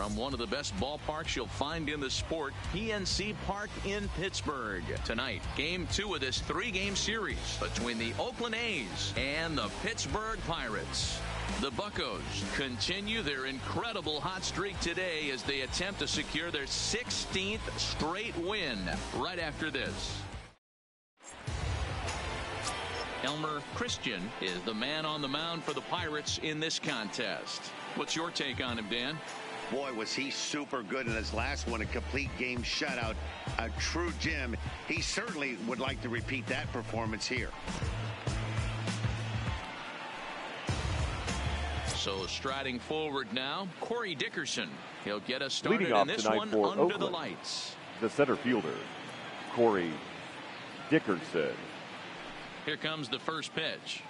from one of the best ballparks you'll find in the sport, PNC Park in Pittsburgh. Tonight, Game 2 of this 3-game series between the Oakland A's and the Pittsburgh Pirates. The Buccos continue their incredible hot streak today as they attempt to secure their 16th straight win right after this. Elmer Christian is the man on the mound for the Pirates in this contest. What's your take on him, Dan? Boy, was he super good in his last one, a complete game shutout, a true gem. He certainly would like to repeat that performance here. So striding forward now, Corey Dickerson. He'll get us started Leading off in this tonight one for under Oakland, the lights. The center fielder, Corey Dickerson. Here comes the first pitch.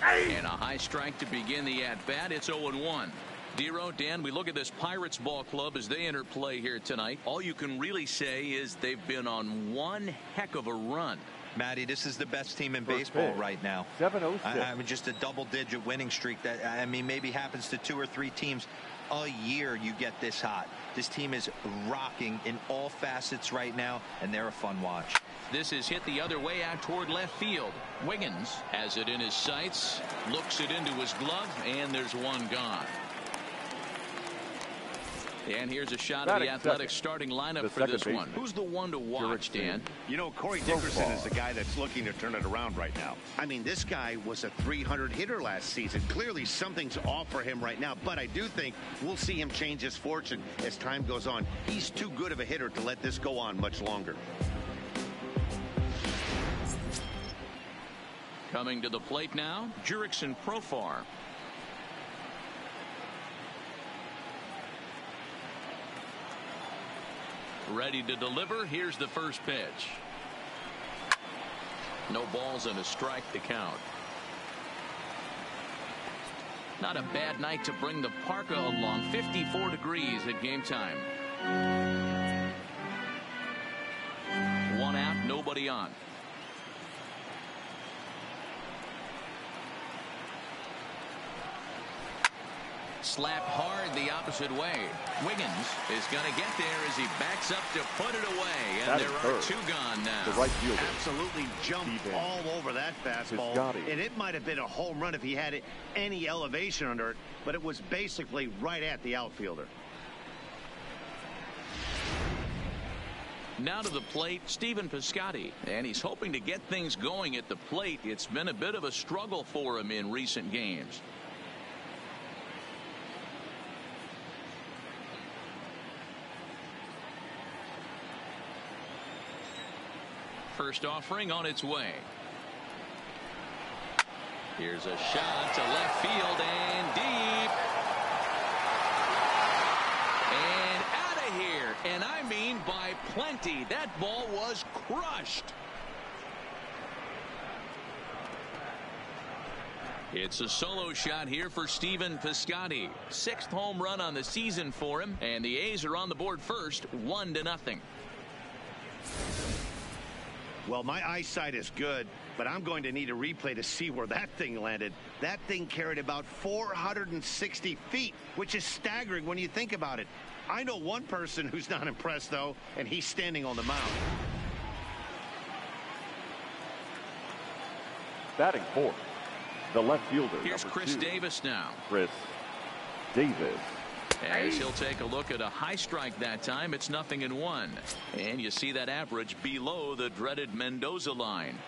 And a high strike to begin the at-bat. It's 0-1. Dero, Dan, we look at this Pirates ball club as they enter play here tonight. All you can really say is they've been on one heck of a run. Matty, this is the best team in baseball right now. 706. I mean, just a double-digit winning streak that, I mean, maybe happens to 2 or 3 teams a year. You get this hot. This team is rocking in all facets right now, and they're a fun watch. This is hit the other way out toward left field. Wiggins has it in his sights, looks it into his glove, and there's one gone. And here's a shot of the Athletics starting lineup for this one. Who's the one to watch, Dan? You know, Corey Dickerson is the guy that's looking to turn it around right now. I mean, this guy was a 300 hitter last season. Clearly, something's off for him right now, but I do think we'll see him change his fortune as time goes on. He's too good of a hitter to let this go on much longer. Coming to the plate now, Jurickson Profar. Ready to deliver. Here's the first pitch. No balls and a strike to count. Not a bad night to bring the parka along. 54 degrees at game time. 1 out, nobody on. Slapped hard the opposite way. Wiggins is going to get there as he backs up to put it away. And there are 2 gone now. The right fielder absolutely jumped all over that fastball. And it might have been a home run if he had any elevation under it, but it was basically right at the outfielder. Now to the plate, Stephen Piscotty, and he's hoping to get things going at the plate. It's been a bit of a struggle for him in recent games. First offering on its way. Here's a shot to left field and deep. And out of here. And I mean by plenty. That ball was crushed. It's a solo shot here for Stephen Piscotty. 6th home run on the season for him. And the A's are on the board first, 1-0. Well, my eyesight is good, but I'm going to need a replay to see where that thing landed. That thing carried about 460 feet, which is staggering when you think about it. I know one person who's not impressed, though, and he's standing on the mound. Batting fourth, the left fielder. Here's Chris 2. Davis now. Chris Davis. As he'll take a look at a high strike that time, it's 0-1. And you see that average below the dreaded Mendoza line.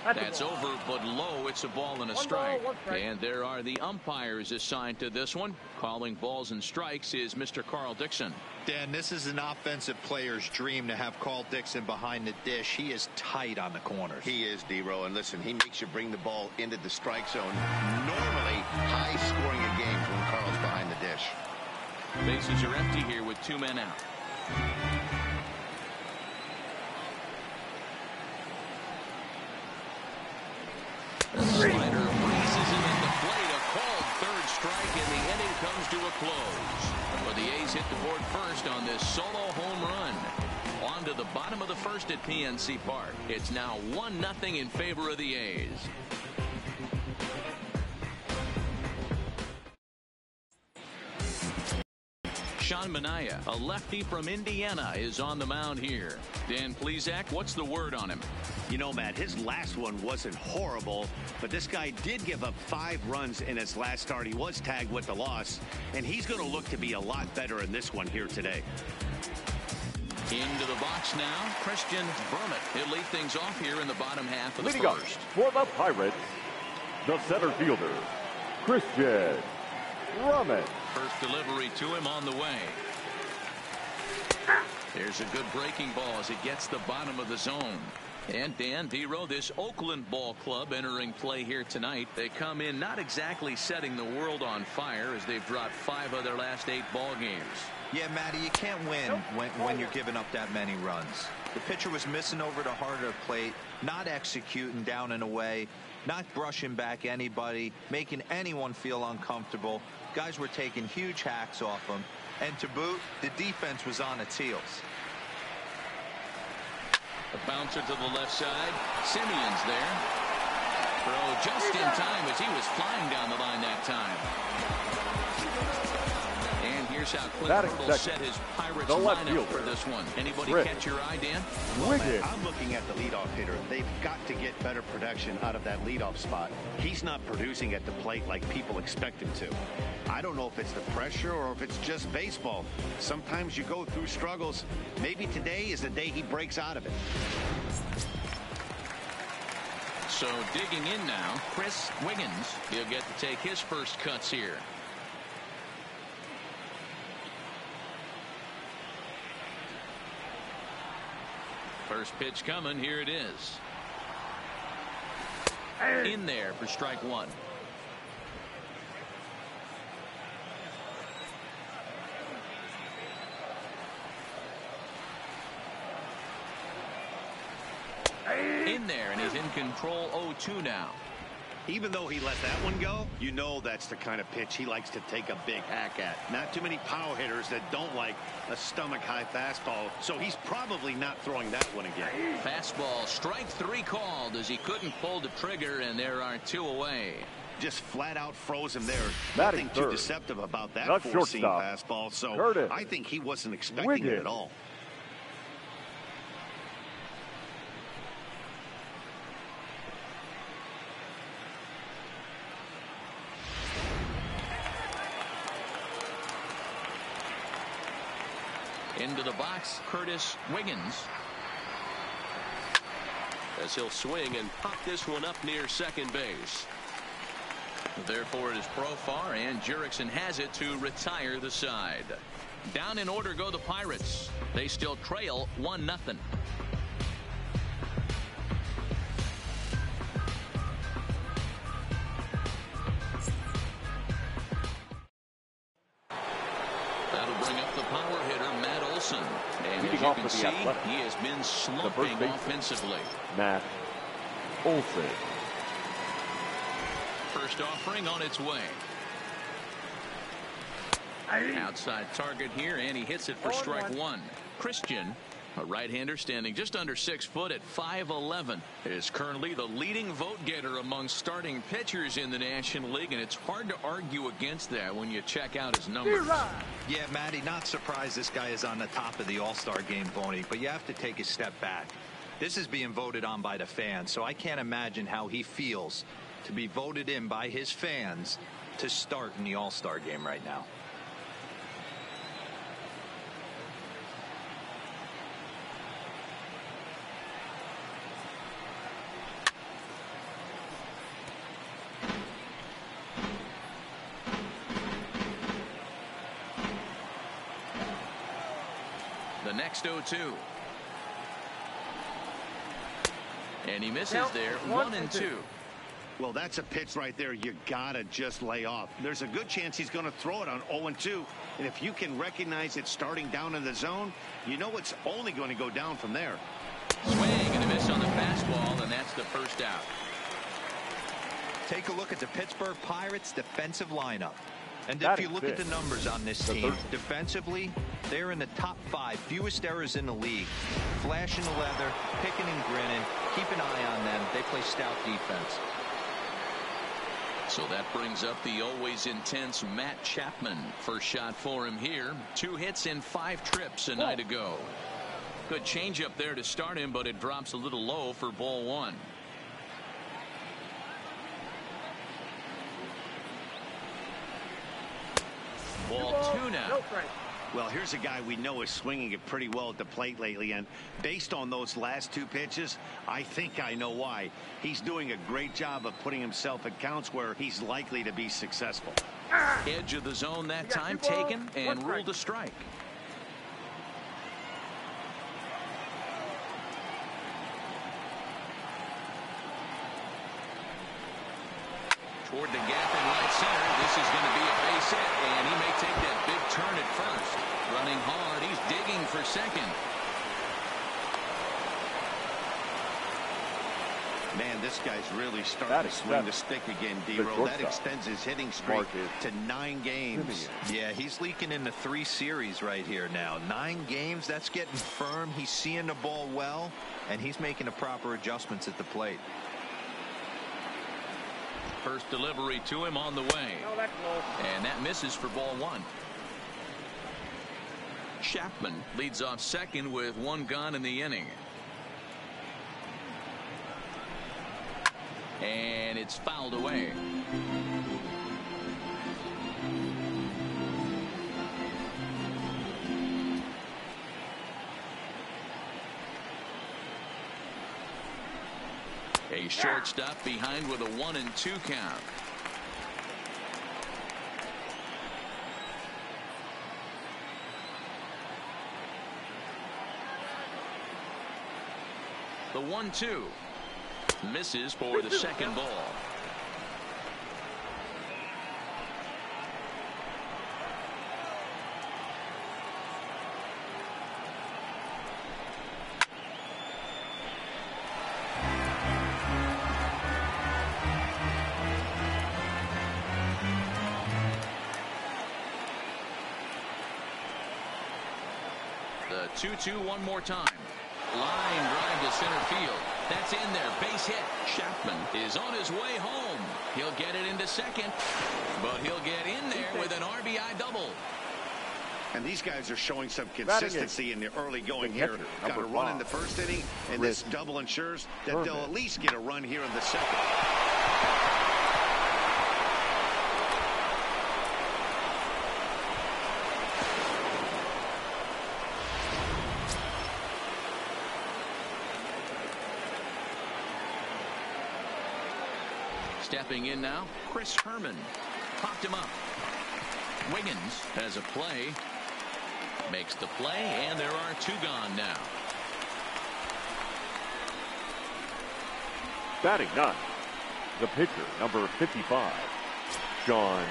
That's over, but low. It's a ball and a strike. And there are the umpires assigned to this one. Calling balls and strikes is Mr. Carl Dixon. Dan, this is an offensive player's dream to have Carl Dixon behind the dish. He is tight on the corners. He is, D-Row. And listen, he makes you bring the ball into the strike zone. Normally, high scoring a game when Carl's behind the dish. Bases are empty here with 2 men out. Slider breezes it at the plate. A called 3rd strike, and the inning comes to a close. But the A's hit the board first on this solo home run. On to the bottom of the first at PNC Park. It's now 1-0 in favor of the A's. Sean Manaea, a lefty from Indiana, is on the mound here. Dan Plesac, what's the word on him? You know, Matt, his last one wasn't horrible, but this guy did give up 5 runs in his last start. He was tagged with the loss, and he's going to look to be a lot better in this one here today. Into the box now, Christian Brummett. He'll lead things off here in the bottom half of the Leading first. up for the Pirates, the center fielder, Christian Brummett. First delivery to him on the way. There's a good breaking ball as it gets the bottom of the zone. And Dan Dero, this Oakland ball club entering play here tonight. They come in not exactly setting the world on fire as they've dropped 5 of their last 8 ball games. Yeah, Matty, you can't win when you're giving up that many runs. The pitcher was missing over the heart of the plate, not executing down and away, not brushing back anybody, making anyone feel uncomfortable. Guys were taking huge hacks off him. And to boot, the defense was on its heels. A bouncer to the left side. Simeon's there. Throw just in time as he was flying down the line that time. And here's how Clint Hurdle set his Pirates lineup for this one. Anybody catch your eye, Dan? Well, man, I'm looking at the leadoff hitter. They've got to get better production out of that leadoff spot. He's not producing at the plate like people expect him to. I don't know if it's the pressure or if it's just baseball. Sometimes you go through struggles. Maybe today is the day he breaks out of it. So digging in now, Chris Wiggins. He'll get to take his first cuts here. First pitch coming. Here it is. In there for strike 1. In there, and he's in control. 0-2 now. Even though he let that one go, you know that's the kind of pitch he likes to take a big hack at. Not too many power hitters that don't like a stomach-high fastball, so he's probably not throwing that one again. Fastball, strike 3 called as he couldn't pull the trigger, and there are 2 away. Just flat out froze him there. Batting Nothing too third. deceptive about that Not four-seam shortstop. fastball, so Curtis. I think he wasn't expecting Wiggins. it at all. Into the box, Curtis Wiggins. As he'll swing and pop this one up near second base. Therefore, it is Profar, and Jurickson has it to retire the side. Down in order go the Pirates. They still trail 1-0. That'll bring up the power hitter, Matt Olson. And as you can see, he has been slumping offensively. Matt Olson. First offering on its way. Outside target here, and he hits it for strike 1. Christian, a right-hander standing just under 6 foot at 5'11", is currently the leading vote getter among starting pitchers in the National League, and it's hard to argue against that when you check out his numbers. Yeah, Matty, not surprised this guy is on the top of the All-Star game, Boney, but you have to take a step back. This is being voted on by the fans, so I can't imagine how he feels to be voted in by his fans to start in the All-Star game right now. The next 0-2. And he misses there. 1-2. Well, that's a pitch right there you gotta just lay off. There's a good chance he's going to throw it on 0-2, and if you can recognize it starting down in the zone, you know it's only going to go down from there. Swing and a miss on the fastball, and that's the first out. Take a look at the Pittsburgh Pirates defensive lineup. And if you look at the numbers on this team, defensively, They're in the top 5 fewest errors in the league. Flashing the leather, picking and grinning. Keep an eye on them. They play stout defense. So that brings up the always intense Matt Chapman. First shot for him here. 2 hits in 5 trips a night ago. Good changeup there to start him, but it drops a little low for ball 1. Ball 2 now. Well, here's a guy we know is swinging it pretty well at the plate lately, and based on those last 2 pitches, I think I know why. He's doing a great job of putting himself at counts where he's likely to be successful. Edge of the zone that time taken and ruled a strike. Toward the gap in right center. This is going to be a base hit, and he may take that big turn at first. Running hard. He's digging for second. Man, this guy's really starting to swing the stick again, D-Roll. That extends his hitting streak to 9 games. Yeah, he's leaking into 3 series right here now. 9 games, that's getting firm. He's seeing the ball well, and he's making the proper adjustments at the plate. First delivery to him on the way. And that misses for ball 1. Chapman leads off second with 1 gone in the inning. And it's fouled away. A shortstop behind with a 1-2 count. The 1-2 misses for the second ball. The 2-2 one more time. Line drive to center field. That's in there. Base hit. Chapman is on his way home. He'll get it into second, but he'll get in there with an RBI double. And these guys are showing some consistency in the early going here. Got a run in the first inning, and this double ensures that they'll at least get a run here in the second. Stepping in now, Chris Herman. Popped him up. Wiggins has a play. Makes the play, and there are 2 gone now. Batting 9, the pitcher, number 55, Sean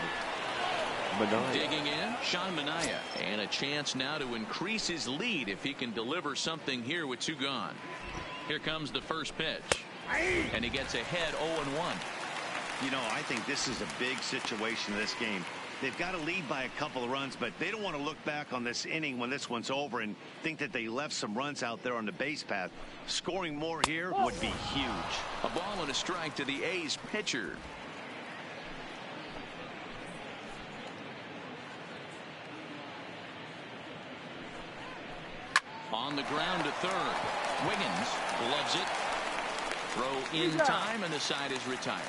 Manaea. Digging in, Sean Manaea. And a chance now to increase his lead if he can deliver something here with 2 gone. Here comes the first pitch. And he gets ahead 0-1. You know, I think this is a big situation in this game. They've got to lead by a couple of runs, but they don't want to look back on this inning when this one's over and think that they left some runs out there on the base path. Scoring more here would be huge. A ball and a strike to the A's pitcher. On the ground to third. Wiggins gloves it. Throw in time, and the side is retired.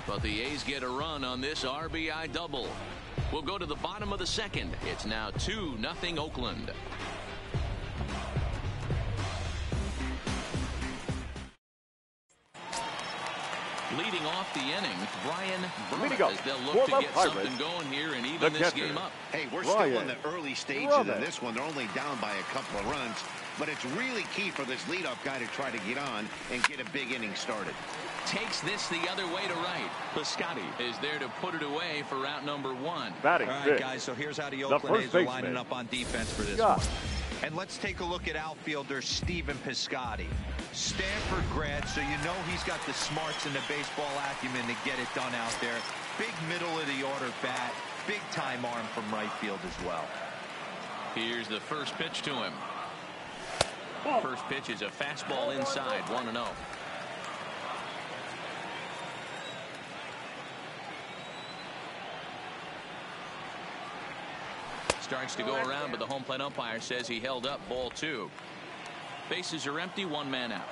But the A's get a run on this RBI double. We'll go to the bottom of the second. It's now 2-0 Oakland. Leading off the inning, Brian Burma, as they'll look to get something going here and even this game up. Hey, we're still in the early stages of this one. They're only down by a couple of runs, but it's really key for this leadoff guy to try to get on and get a big inning started. Takes this the other way to right. Piscotty is there to put it away for route number 1. Batting all right, guys, so here's how the Oakland A's are lining up on defense for this one. And let's take a look at outfielder Stephen Piscotty. Stanford grad, so you know he's got the smarts and the baseball acumen to get it done out there. Big middle of the order bat. big-time arm from right field as well. Here's the first pitch to him. First pitch is a fastball inside, 1-0. Starts to go around, but the home plate umpire says he held up, ball 2. Bases are empty, 1 man out.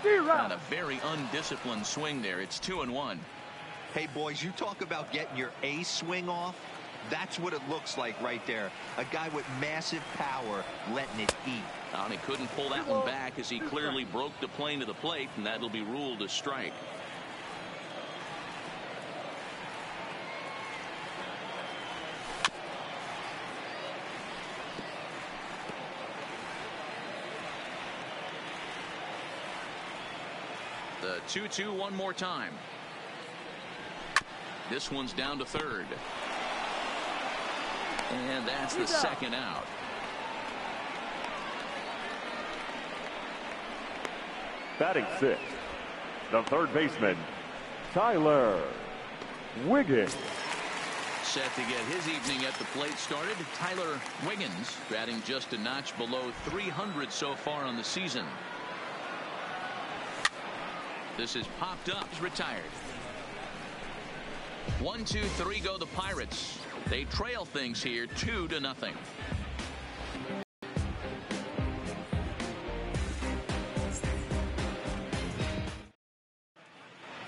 Not a very undisciplined swing there. It's 2-1. Hey, boys, you talk about getting your A swing off. That's what it looks like right there. A guy with massive power letting it eat. And he couldn't pull that one back as he clearly broke the plane to the plate, and that'll be ruled a strike. The 2-2 one more time. This one's down to third. And that's the second out. Batting 6th, the third baseman, Tyler Wiggins. Set to get his evening at the plate started. Tyler Wiggins batting just a notch below 300 so far on the season. This is popped up. He's retired. 1-2-3 go the Pirates. They trail things here 2-0.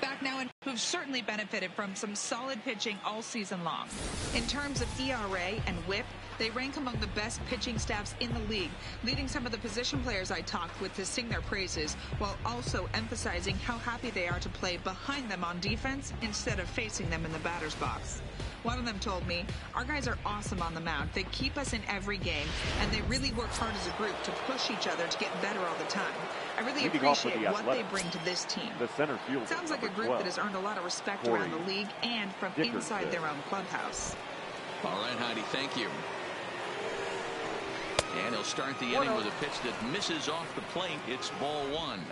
Back now, and who've certainly benefited from some solid pitching all season long. In terms of ERA and WHIP, they rank among the best pitching staffs in the league, leading some of the position players I talked with to sing their praises, while also emphasizing how happy they are to play behind them on defense instead of facing them in the batter's box. One of them told me, "Our guys are awesome on the mound. They keep us in every game, and they really work hard as a group to push each other to get better all the time. I really appreciate what they bring to this team." The center fielder. Sounds like a group that has earned a lot of respect around the league and from inside their own clubhouse. All right, Heidi, thank you. And he'll start the inning with a pitch that misses off the plate. It's ball 1.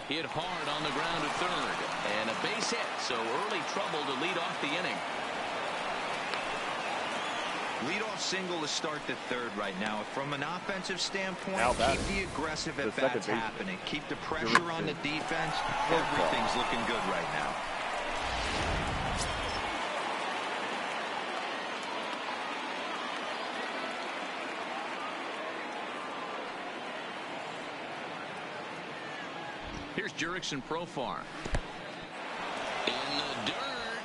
Hit hard on the ground at third. And a base hit, so early trouble to lead off the inning. Leadoff single to start the third right now. From an offensive standpoint, keep the aggressive at-bats happening. Keep the pressure on the defense. Everything's looking good right now. Here's Jurickson Profar. In the dirt.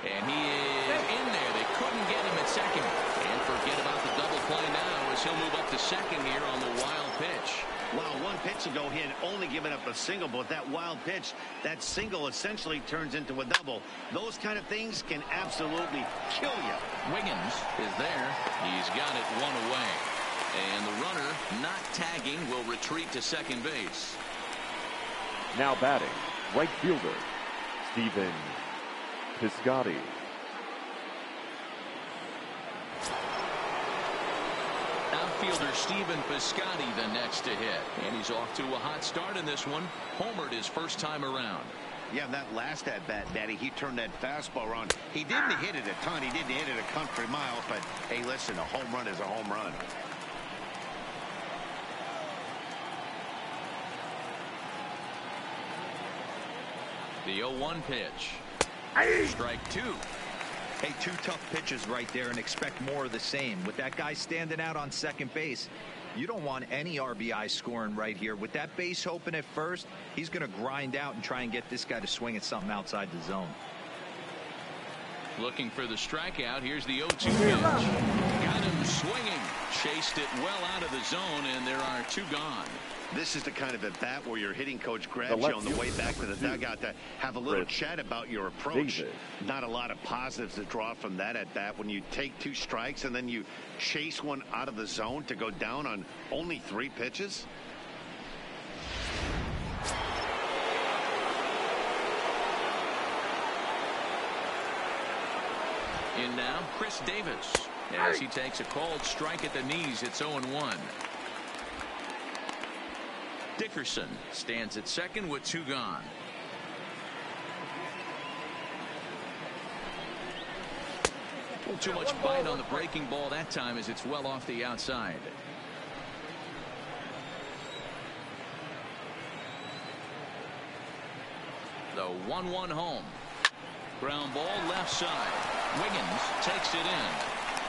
And he is in there. They couldn't get him at second. And forget about the double play now as he'll move up to second here on the wild pitch. Well, one pitch ago, he had only given up a single, but that wild pitch, that single essentially turns into a double. Those kind of things can absolutely kill you. Wiggins is there. He's got it one away. And the runner, not tagging, will retreat to second base. Now batting, right fielder, Stephen Piscotty. Outfielder Stephen Piscotty the next to hit. And he's off to a hot start in this one. Homered his first time around. Yeah, that last at-bat, Daddy, he turned that fastball around. He didn't hit it a ton. He didn't hit it a country mile. But, hey, listen, a home run is a home run. The 0-1 pitch. Strike 2. Hey, 2 tough pitches right there, and expect more of the same. With that guy standing out on second base, you don't want any RBI scoring right here. With that base open at first, he's going to grind out and try and get this guy to swing at something outside the zone. Looking for the strikeout. Here's the 0-2 pitch. Got him swinging. Chased it well out of the zone, and there are 2 gone. This is the kind of at-bat where your hitting coach grabs you on the way back to the dugout to have a little chat about your approach. Not a lot of positives to draw from that at-bat when you take 2 strikes and then you chase one out of the zone to go down on only 3 pitches. In now, Chris Davis. As he takes a cold strike at the knees, it's 0-1. Dickerson stands at second with 2 gone. Too much bite on the breaking ball that time as it's well off the outside. The 1-1 home. Ground ball left side. Wiggins takes it in.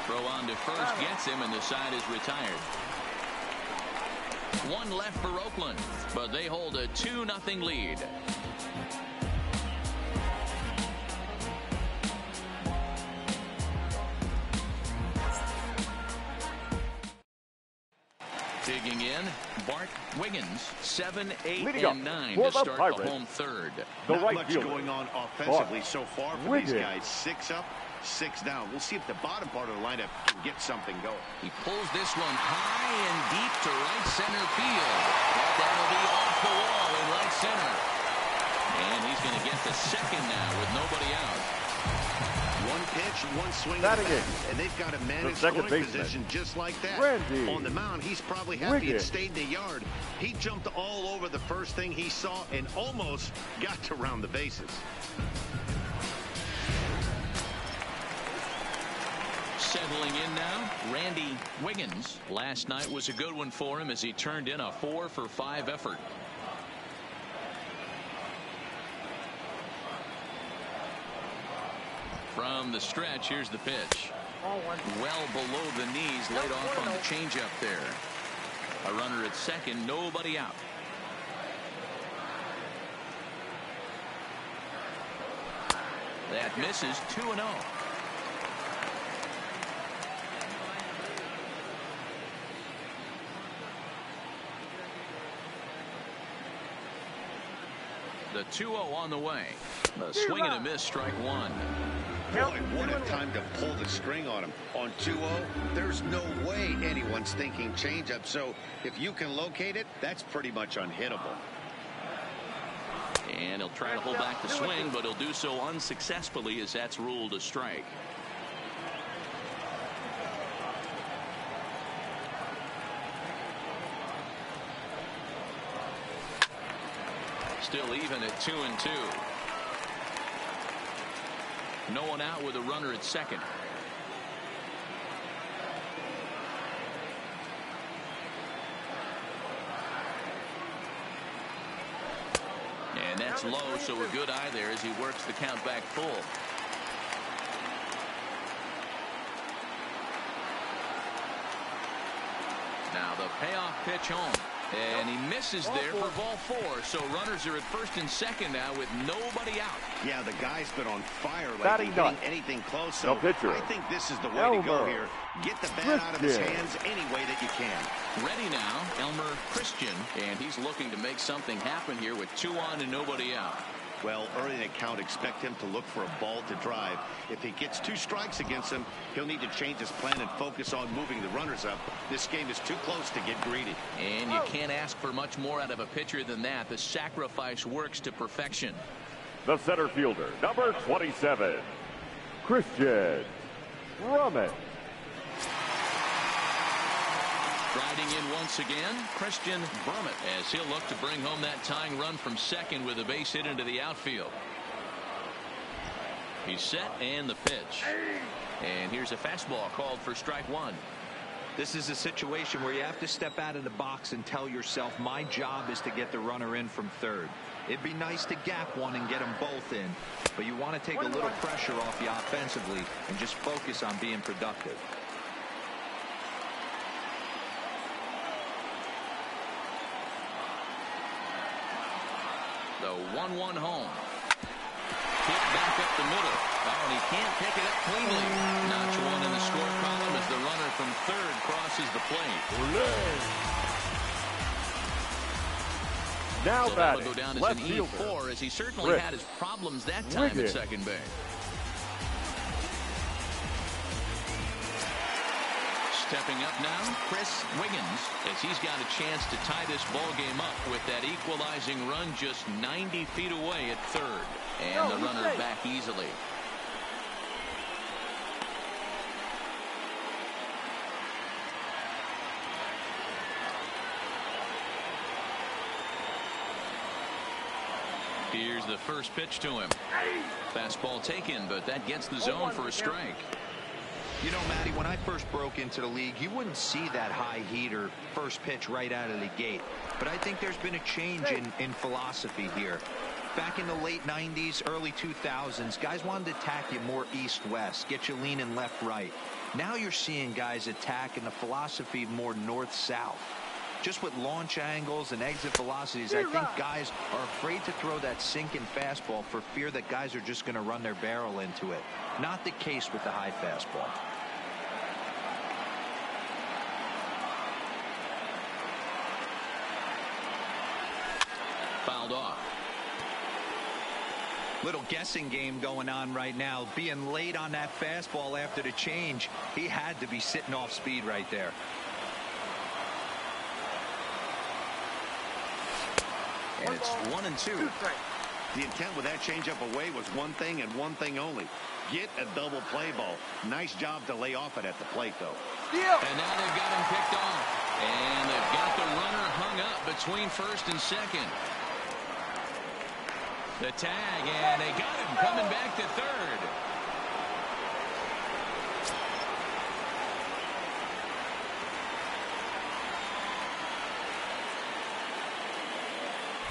Throw on to first gets him, and the side is retired. 1 left for Oakland, but they hold a 2-0 lead. Digging in, Bart Wiggins, 7, 8, and 9 to start the home third. Not much going on offensively so far for these guys. 6 up, 6 down. We'll see if the bottom part of the lineup can get something going. He pulls this one high and deep to right center field. That'll be off the wall in right center. And he's going to get the second now with nobody out. 1 pitch, 1 swing, and they've got a man in scoring position just like that. On the mound, he's probably happy it stayed in the yard. He jumped all over the first thing he saw and almost got to round the bases. Settling in now, Randy Wiggins. Last night was a good one for him as he turned in a 4-for-5 effort. From the stretch, here's the pitch. Well below the knees, laid off on the changeup there. A runner at second, nobody out. That misses. 2-0. The 2-0 on the way. A swing and a miss, strike 1. Boy, what a time to pull the string on him. On 2-0, there's no way anyone's thinking changeup. So if you can locate it, that's pretty much unhittable. And he'll try to hold back the swing, but he'll do so unsuccessfully as that's ruled a strike. Still even at 2-2. No one out with a runner at second. And that's low, so a good eye there as he works the count back full. Now the payoff pitch home. And he misses there for ball 4. So runners are at first and second now with nobody out. Yeah, the guy's been on fire lately, getting anything close. So I think this is the way to go here. Get the bat out of his hands any way that you can. Ready now, Elmer Christian, and he's looking to make something happen here with 2 on and nobody out. Well, early in the count, expect him to look for a ball to drive. If he gets 2 strikes against him, he'll need to change his plan and focus on moving the runners up. This game is too close to get greedy. And you can't ask for much more out of a pitcher than that. The sacrifice works to perfection. The center fielder, number 27, Christian Drummond. Riding in once again, Christian Drummond, as he'll look to bring home that tying run from second with a base hit into the outfield. He's set and the pitch. And here's a fastball called for strike 1. This is a situation where you have to step out of the box and tell yourself, my job is to get the runner in from third. It'd be nice to gap one and get them both in, but you want to take a little pressure off you offensively and just focus on being productive. The 1-1 home. Hit back up the middle. Oh, and he can't pick it up cleanly. Notch 1 in the score column as the runner from third crosses the plate. Now so that'll go down as an E4 as he certainly had his problems that time at second base. Stepping up now, Chris Wiggins, as he's got a chance to tie this ball game up with that equalizing run just 90 feet away at third. And the runner back easily. Here's the first pitch to him. Fastball taken, but that gets the zone for a strike. You know, Matty, when I first broke into the league, you wouldn't see that high heater first pitch right out of the gate. But I think there's been a change in philosophy here. Back in the late 90s, early 2000s, guys wanted to attack you more east-west, get you leaning left-right. Now you're seeing guys attack in the philosophy more north-south. Just with launch angles and exit velocities, I think guys are afraid to throw that sinking fastball for fear that guys are just going to run their barrel into it. Not the case with the high fastball. Fouled off. Little guessing game going on right now. Being late on that fastball after the change, he had to be sitting off speed right there. And it's 1-2. The intent with that changeup away was one thing and one thing only. Get a double play ball. Nice job to lay off it at the plate, though. And now they've got him picked off. And they've got the runner hung up between first and second. The tag, and they got him coming back to third.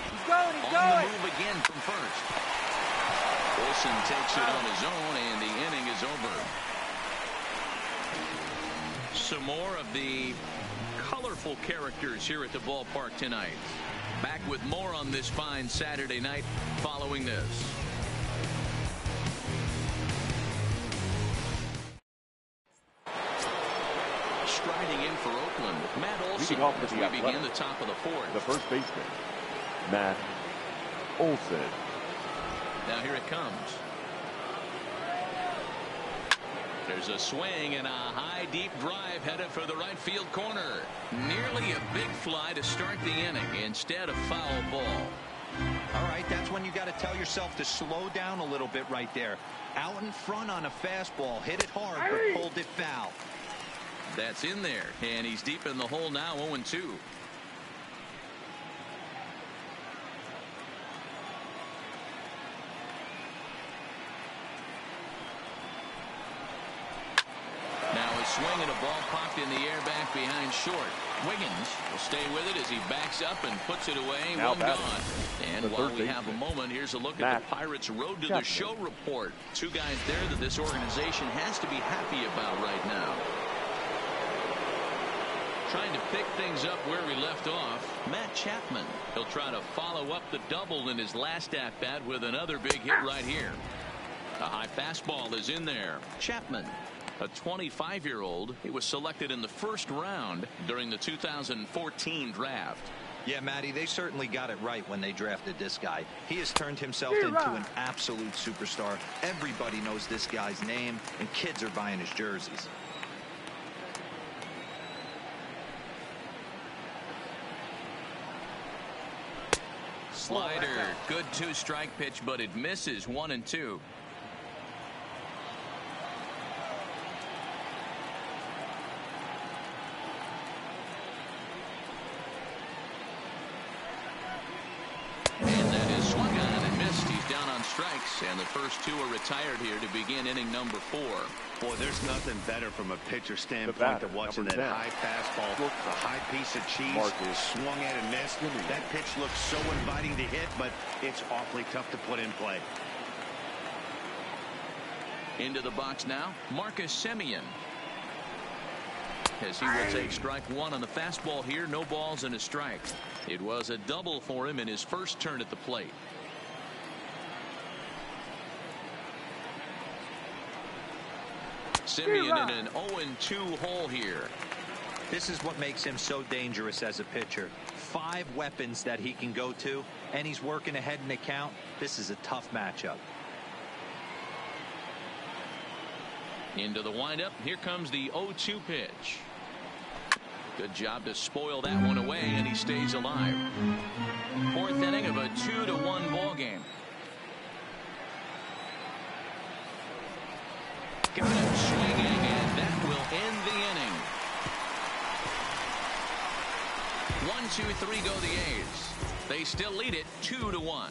He's going. On the move again from first. Olsen takes it on his own, and the inning is over. Some more of the colorful characters here at the ballpark tonight. Back with more on this fine Saturday night following this. Striding in for Oakland, Matt Olsen as we begin the top of the fourth. The first baseman, Matt Olsen. Now here it comes. There's a swing and a high deep drive headed for the right field corner. Nearly a big fly to start the inning instead of foul ball. All right, that's when you got to tell yourself to slow down a little bit right there. Out in front on a fastball, hit it hard, but pulled it foul. That's in there, and he's deep in the hole now, 0-2. Swing and a ball popped in the air back behind short. Wiggins will stay with it as he backs up and puts it away. Now one gone. And while we have a moment, here's a look at the Pirates' road to the show report. Two guys there that this organization has to be happy about right now. Trying to pick things up where we left off, Matt Chapman. He'll try to follow up the double in his last at-bat with another big hit right here. A high fastball is in there. Chapman, a 25-year-old, he was selected in the first round during the 2014 draft. Yeah, Matty, they certainly got it right when they drafted this guy. He has turned himself into an absolute superstar. Everybody knows this guy's name, and kids are buying his jerseys. Slider, good two-strike pitch, but it misses. 1-2. Strikes, and the first two are retired here to begin inning number 4. Boy, there's nothing better from a pitcher standpoint than watching that high fastball, the high piece of cheese, swung at and missed. That pitch looks so inviting to hit, but it's awfully tough to put in play. Into the box now, Marcus Semien. As he will take strike one on the fastball here, no balls and a strike. It was a double for him in his first turn at the plate. Semien in an 0-2 hole here. This is what makes him so dangerous as a pitcher. 5 weapons that he can go to, and he's working ahead in the count. This is a tough matchup. Into the windup. Here comes the 0-2 pitch. Good job to spoil that one away, and he stays alive. Fourth inning of a 2-1 ball game. Got him swinging, and that will end the inning. 1, 2, 3 go the A's. They still lead it 2-1.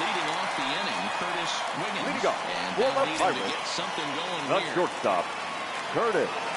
Leading off the inning, Curtis Wiggins. Leading off And for now the needing Pirates, to get something going the here. shortstop, Curtis